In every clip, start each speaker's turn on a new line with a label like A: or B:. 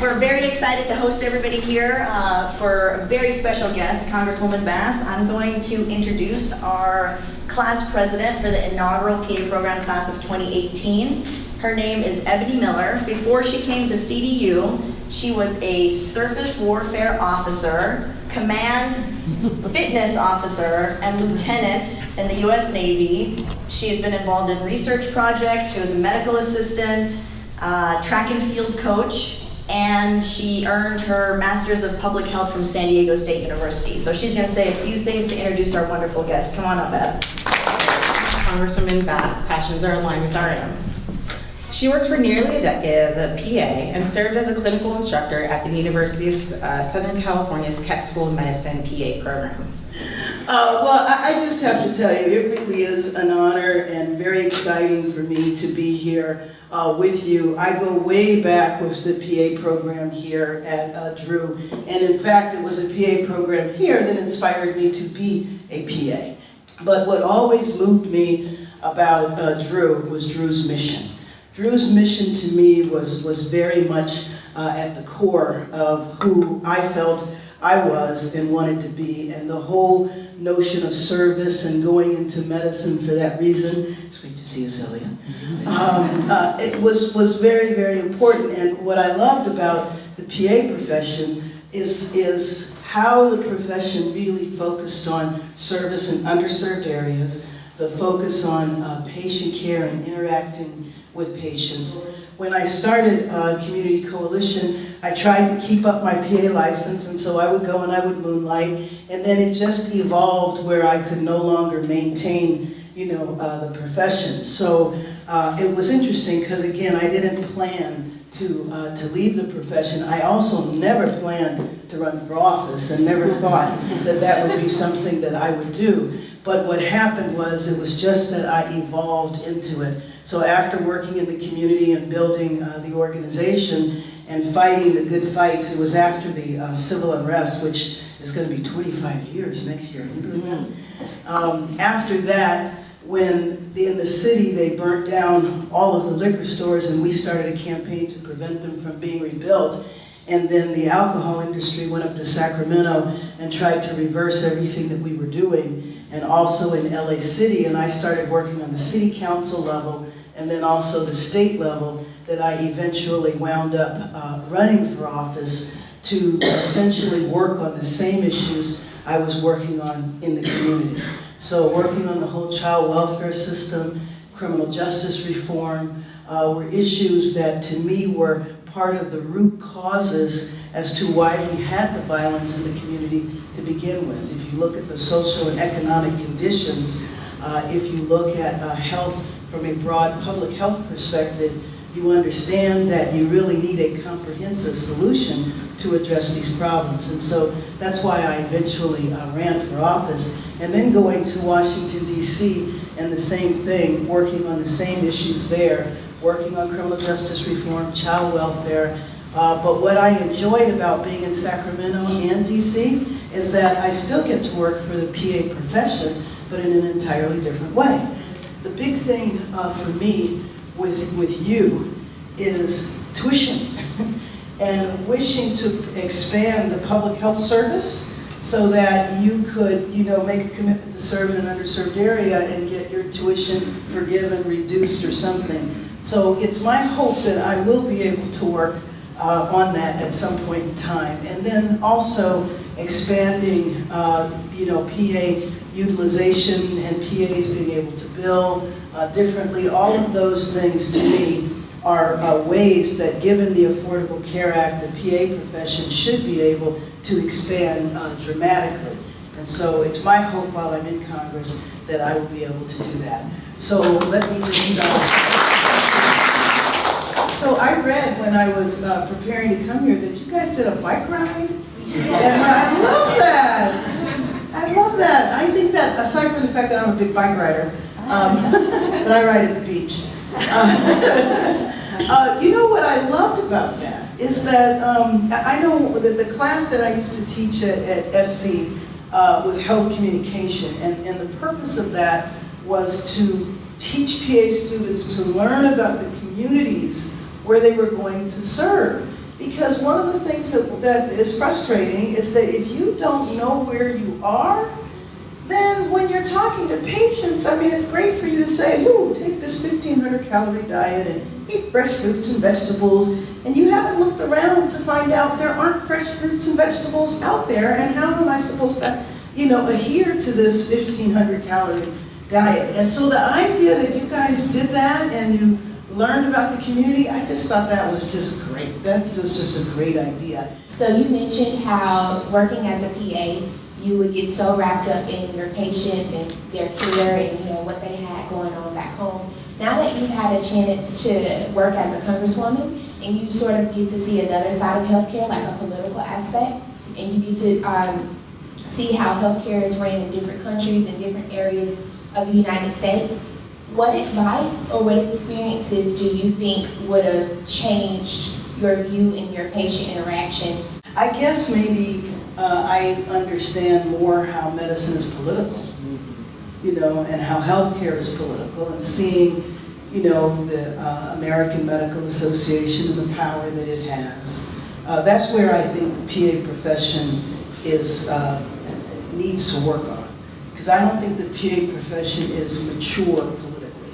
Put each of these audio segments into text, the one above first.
A: We're very excited to host everybody here for a very special guest, Congresswoman Bass. I'm going to introduce our class president for the inaugural PA program class of 2018. Her name is Ebony Miller. Before she came to CDU, she was a surface warfare officer, command fitness officer, and lieutenant in the U.S. Navy. She has been involved in research projects. She was a medical assistant, track and field coach, and she earned her Master's of Public Health from San Diego State University. So she's going to say a few things to introduce our wonderful guest. Come on up, Eb.
B: Congresswoman Bass' passions are aligned with our own. She worked for nearly a decade as a PA and served as a clinical instructor at the University of Southern California's Keck School of Medicine PA program.
C: Well, I just have to tell you, it really is an honor and very exciting for me to be here with you. I go way back with the PA program here at Drew, and in fact, it was a PA program here that inspired me to be a PA. But what always moved me about Drew was Drew's mission. Drew's mission to me was very much at the core of who I felt I was and wanted to be, and the whole notion of service and going into medicine for that reason. It's great to see you, Celia. It was very, very important, and what I loved about the PA profession is how the profession really focused on service in underserved areas, the focus on patient care and interacting with patients. When I started Community Coalition, I tried to keep up my PA license, and so I would go and I would moonlight, and then it just evolved where I could no longer maintain, the profession. So it was interesting because, again, I didn't plan to leave the profession. I also never planned to run for office and never thought that that would be something that I would do. But what happened was it was just that I evolved into it. So after working in the community and building the organization and fighting the good fights, it was after the civil unrest, which is going to be 25 years next year. After that, when in the city they burnt down all of the liquor stores and we started a campaign to prevent them from being rebuilt, and then the alcohol industry went up to Sacramento and tried to reverse everything that we were doing, and also in LA City, and I started working on the city council level and then also the state level, that I eventually wound up running for office to essentially work on the same issues I was working on in the community. So working on the whole child welfare system, criminal justice reform, were issues that to me were part of the root causes as to why we had the violence in the community to begin with. If you look at the social and economic conditions, if you look at health from a broad public health perspective, you understand that you really need a comprehensive solution to address these problems. And so that's why I eventually ran for office. And then going to Washington, D.C., and the same thing, working on the same issues there, working on criminal justice reform, child welfare. But what I enjoyed about being in Sacramento and D.C. is that I still get to work for the PA profession, but in an entirely different way. The big thing for me with you is tuition and wishing to expand the public health service so that you could, make a commitment to serve in an underserved area and get your tuition forgiven, reduced, or something. So it's my hope that I will be able to work on that at some point in time. And then also expanding, PA utilization and PAs being able to bill differently. All of those things to me are ways that, given the Affordable Care Act, the PA profession should be able to expand dramatically. And so it's my hope while I'm in Congress that I will be able to do that. So let me just, so I read when I was preparing to come here that you guys did a bike ride. And I love that. I love that. I think that's, aside from the fact that I'm a big bike rider, but I ride at the beach. You know what I loved about that is that I know that the class that I used to teach at SC was health communication, and the purpose of that was to teach PA students to learn about the communities where they were going to serve. Because one of the things that is frustrating is that if you don't know where you are, then when you're talking to patients, I mean, it's great for you to say, ooh, take this 1,500 calorie diet and eat fresh fruits and vegetables, and you haven't looked around to find out there aren't fresh fruits and vegetables out there, and how am I supposed to, adhere to this 1,500 calorie diet? And so the idea that you guys did that and you learned about the community, I just thought that was just great. That was just a great idea.
D: So you mentioned how working as a PA, you would get so wrapped up in your patients and their care and what they had going on back home. Now that you've had a chance to work as a congresswoman and you sort of get to see another side of healthcare, like a political aspect, and you get to see how healthcare is ran in different countries and different areas of the United States, what advice or what experiences do you think would have changed your view in your patient interaction?
C: I guess maybe I understand more how medicine is political, and how healthcare is political, and seeing, the American Medical Association and the power that it has. That's where I think the PA profession needs to work on, because I don't think the PA profession is mature politically,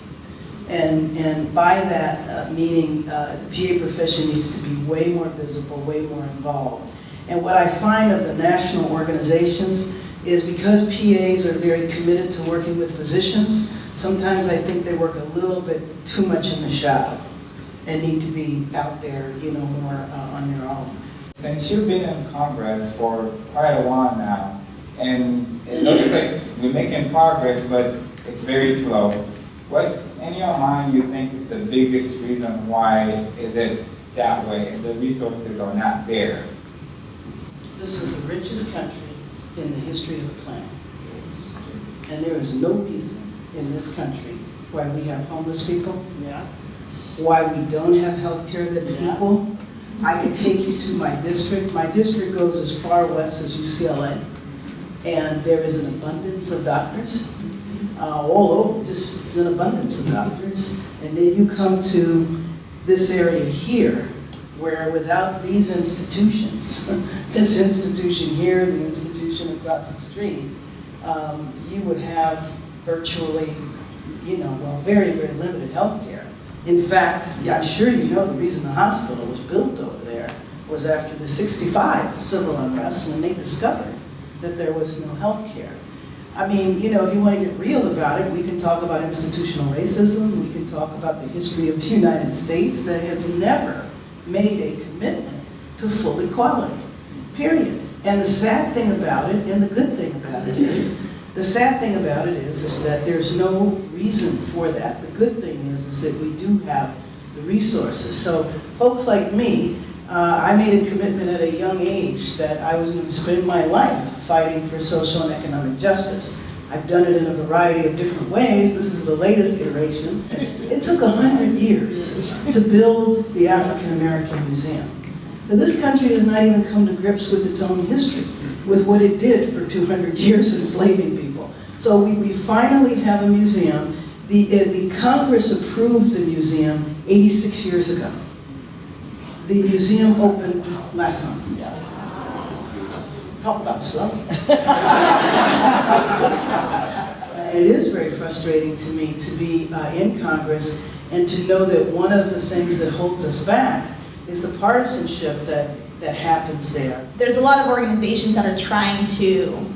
C: and by that meaning, the PA profession needs to be way more visible, way more involved. And what I find of the national organizations is because PAs are very committed to working with physicians, sometimes I think they work a little bit too much in the shadow and need to be out there, more on their own.
E: Since you've been in Congress for quite a while now, and it looks like we're making progress, but it's very slow. What, in your mind, you think is the biggest reason why is it that way? The resources are not there.
C: This is the richest country in the history of the planet. And there is no reason in this country why we have homeless people, why we don't have health care that's equal. I can take you to my district. My district goes as far west as UCLA. And there is an abundance of doctors. All over, just an abundance of doctors. And then you come to this area here, where without these institutions, this institution here, the institution across the street, you would have virtually, very, very limited health care. In fact, I'm sure you know the reason the hospital was built over there was after the '65 civil unrest, when they discovered that there was no health care. I mean, if you want to get real about it, we can talk about institutional racism, we can talk about the history of the United States that has never made a commitment to full equality, period. And the sad thing about it, and the good thing about it is, that there's no reason for that. The good thing is that we do have the resources. So folks like me, I made a commitment at a young age that I was going to spend my life fighting for social and economic justice. I've done it in a variety of different ways. This is the latest iteration. It took 100 years to build the African American Museum. Now, this country has not even come to grips with its own history, with what it did for 200 years enslaving people. So we finally have a museum. The Congress approved the museum 86 years ago. The museum opened last month. Talk about slow. It is very frustrating to me to be in Congress and to know that one of the things that holds us back is the partisanship that happens there.
F: There's a lot of organizations that are trying to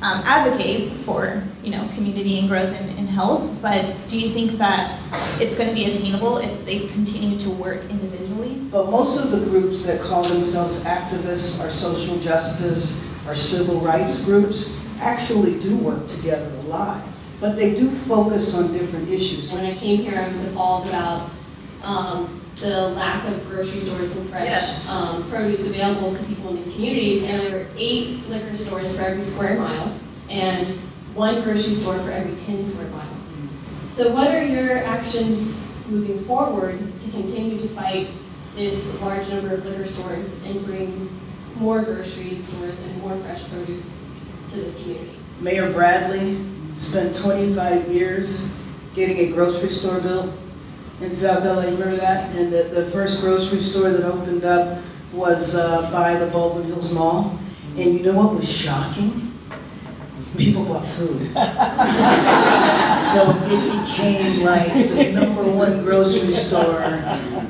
F: advocate for community and growth in health, but do you think that it's going to be attainable if they continue to work individually?
C: But most of the groups that call themselves activists or social justice or civil rights groups actually do work together a lot, but they do focus on different issues.
G: When I came here, I was appalled about the lack of grocery stores and fresh produce available to people in these communities, and there were 8 liquor stores for every square mile and 1 grocery store for every 10 square miles. So what are your actions moving forward to continue to fight this large number of liquor stores and bring more grocery stores and more fresh produce to this community?
C: Mayor Bradley spent 25 years getting a grocery store built in South LA, remember that? And the first grocery store that opened up was by the Baldwin Hills Mall. And you know what was shocking? People bought food. So it became like the #1 grocery store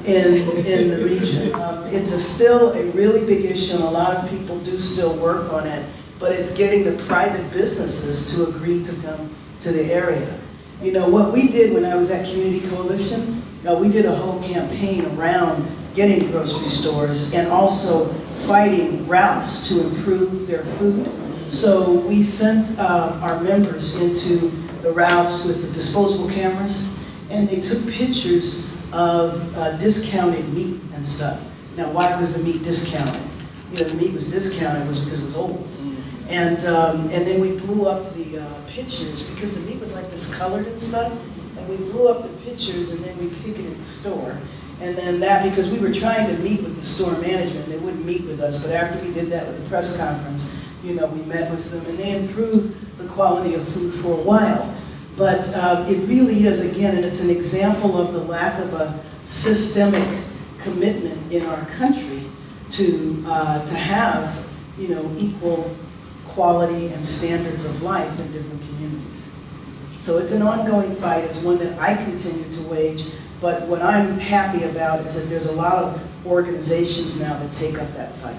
C: in the region. It's still a really big issue, and a lot of people do still work on it, but it's getting the private businesses to agree to come to the area. You know, what we did when I was at Community Coalition, we did a whole campaign around getting grocery stores and also fighting Ralph's to improve their food. So we sent our members into the Ralph's with the disposable cameras, and they took pictures of discounted meat and stuff. Now, why was the meat discounted? You know, the meat was discounted because it was old. And then we blew up the pictures because the meat was like this colored and stuff. And we blew up the pictures, and then we picketed the store. And then that, because we were trying to meet with the store management, they wouldn't meet with us, but after we did that with the press conference, you know, we met with them, and they improved the quality of food for a while. But it really is, again, and it's an example of the lack of a systemic commitment in our country to have, you know, equal quality and standards of life in different communities. So it's an ongoing fight. It's one that I continue to wage. But what I'm happy about is that there's a lot of organizations now that take up that fight.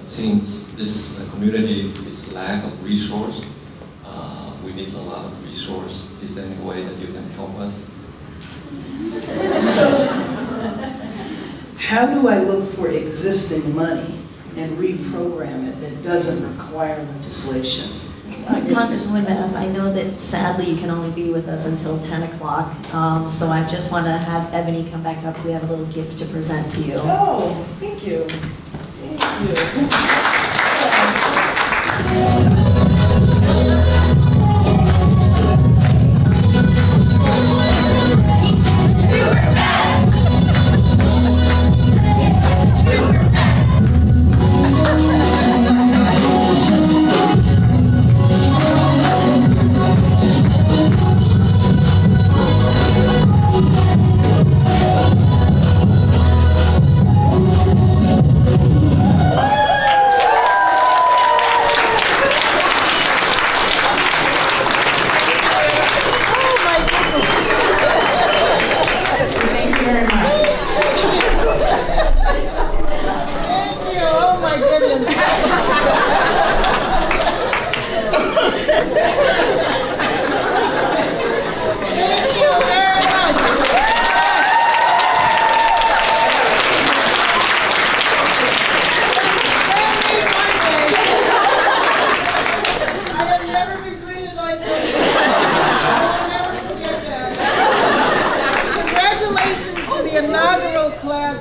H: Since this community is lack of resource, we need a lot of resource. Is there any way that you can help us?
C: So, how do I look for existing money and reprogram it that doesn't require legislation?
A: Congresswoman Bass, I know that sadly you can only be with us until 10 o'clock, so I just want to have Ebony come back up. We have a little gift to present to you.
C: Oh, thank you. Thank you.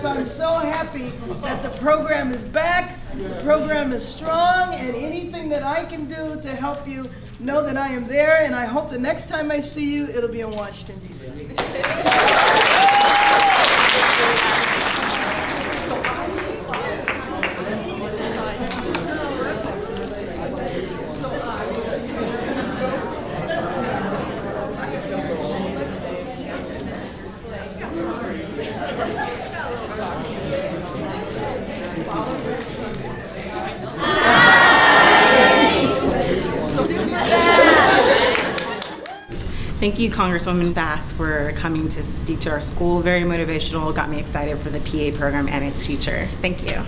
I: I'm so happy that the program is back, the program is strong, and anything that I can do to help you, know that I am there, and I hope the next time I see you, it'll be in Washington, D.C.
B: Thank you, Congresswoman Bass, for coming to speak to our school. Very motivational, got me excited for the PA program and its future. Thank you.